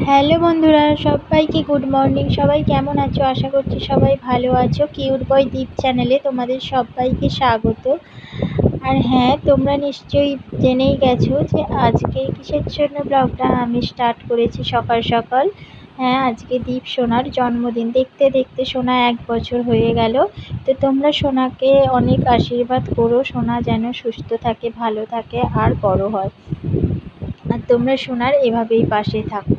Hello বন্ধুরা, সবাইকে good morning. সবাই কেমন আছো? আশা করছি সবাই ভালো আছো। কিউট বয় দীপ চ্যানেলে তোমাদের সবাইকে স্বাগত। আর হ্যাঁ, তোমরা নিশ্চয়ই জেনেই গেছো যে আজকে কিসের জন্য ব্লগটা আমি স্টার্ট করেছি সকাল সকাল। হ্যাঁ, আজকে দীপ সোনার জন্মদিন। দেখতে দেখতে সোনা 1 বছর হয়ে গেল। তো তোমরা সোনাকে অনেক আশীর্বাদ করো, সোনা যেন সুস্থ থাকে, ভালো থাকে আর বড় হয়। আর তোমরা সোনার এভাবেই পাশে থাকো।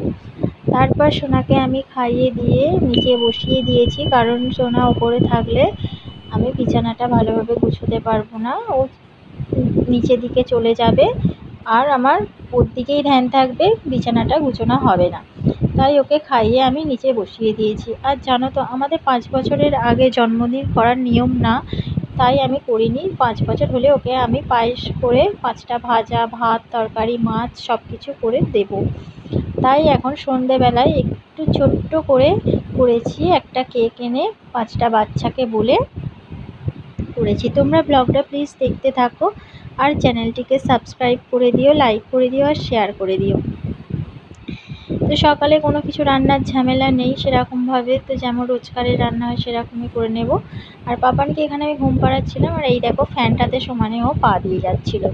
তারপর সোনাকে আমি খাইয়ে দিয়ে নিচে বসিয়ে দিয়েছি, কারণ সোনা ওপরে থাকলে আমি বিছানাটা ভালোভাবে গুছোতে পারবো না। ও নিচের দিকে চলে যাবে আর আমার ওর দিকেই ধ্যান থাকবে, বিছানাটা গুছোনো হবে না। তাই ওকে খাইয়ে আমি নিচে বসিয়ে দিয়েছি। আর জানো তো, আমাদের 5 বছরের আগে জন্মদিন করার নিয়ম না, তাই আমি করিনি। 5 বছর হলে ওকে আমি পায়েস করে 5টা ভাজা, ভাত, তরকারি, মাছ সব কিছু করে দেবো। তাই এখন সন্ধেবেলায় একটু ছোট্ট করে করেছি, একটা কেক এনে 5টা বাচ্চাকে বলে করেছি। তোমরা ব্লগটা প্লিজ দেখতে থাকো আর চ্যানেলটিকে সাবস্ক্রাইব করে দিও, লাইক করে দিও আর শেয়ার করে দিও। তো সকালে কোনো কিছু রান্নার ঝামেলা নেই সেরকমভাবে, তো যেমন রোজকারের রান্না হয় সেরকমই করে নেব। আর পাপানকে এখানে আমি ঘুম পাড়াচ্ছিলাম, আর এই দেখো ফ্যানটাতে সমানে ও পা দিয়ে যাচ্ছিল।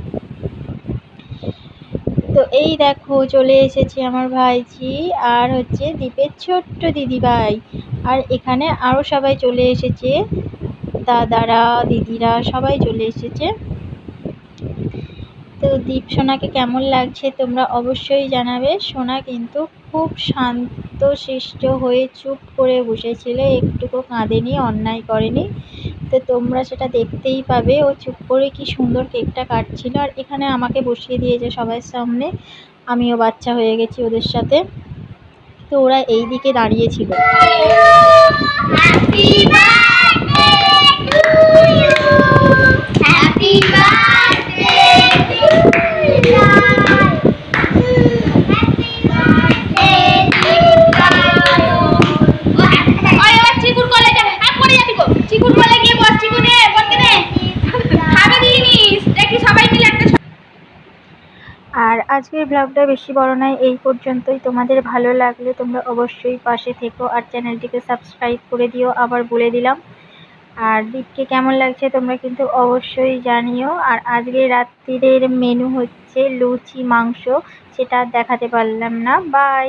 তো এই দেখো চলে এসেছি আমার ভাইজি আর হচ্ছে দীপের ছোট্ট দিদিভাই। আর এখানে আরও সবাই চলে এসেছে, দাদারা, দিদিরা সবাই চলে এসেছে। তো দীপ সোনাকে কেমন লাগছে তোমরা অবশ্যই জানাবে। সোনা কিন্তু খুব শান্তশিষ্ট হয়ে চুপ করে বসেছিল, একটুকু কাঁদেনি, অন্যায় করেনি। তো তোমরা সেটা দেখতেই পাবে, ও চুপ করে কি সুন্দর কেকটা কাটছিল। আর এখানে আমাকে বসিয়ে দিয়েছে সবার সামনে, আমিও বাচ্চা হয়ে গেছি ওদের সাথে। তো ওরা এই দিকে দাঁড়িয়েছিল। আর আজকের ব্লগটা বেশি বড় নয়, এই পর্যন্তই। তোমাদের ভালো লাগলে তোমরা অবশ্যই পাশে থেকো আর চ্যানেলটিকে সাবস্ক্রাইব করে দিও, আবার বলে দিলাম। আর দীপকে কেমন লাগছে তোমরা কিন্তু অবশ্যই জানিও। আর আজকে রাত্রিরের মেনু হচ্ছে লুচি মাংস, সেটা দেখাতে পারলাম না। বাই।